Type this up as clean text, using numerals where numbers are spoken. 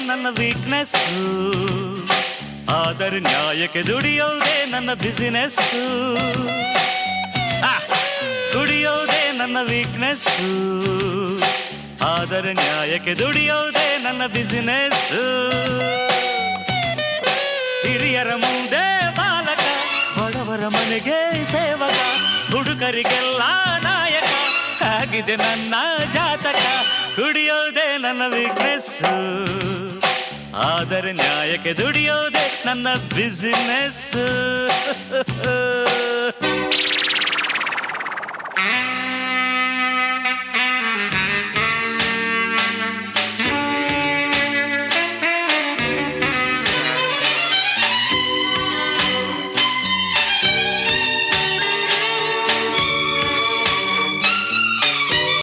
ನನ್ನ ವೀಕ್ನೆಸ್, ಆದರೆ ನ್ಯಾಯಕ್ಕೆ ದುಡಿಯೋದೇ ನನ್ನ ಬಿಸಿನೆಸ್. ದುಡಿಯೋದೇ ನನ್ನ ವೀಕ್ನೆಸ್, ಆದರೆ ನ್ಯಾಯಕ್ಕೆ ದುಡಿಯೋದೇ ನನ್ನ ಬಿಸಿನೆಸ್. ಹಿರಿಯರ ಮುಂದೆ ಬಾಲಕ, ಬಡವರ ಮನೆಗೆ ಸೇವಕ, ಹುಡುಗರಿಗೆಲ್ಲ ನಾಯಕ ಆಗಿದೆ ನನ್ನ ಜಾತಕ. ದುಡಿಯೋದೇ ನನ್ನ ವೀಕ್ನೆಸ್, ಆದರೆ ನ್ಯಾಯಕ್ಕೆ ದುಡಿಯೋದೇ ನನ್ನ ಬಿಸಿನೆಸ್.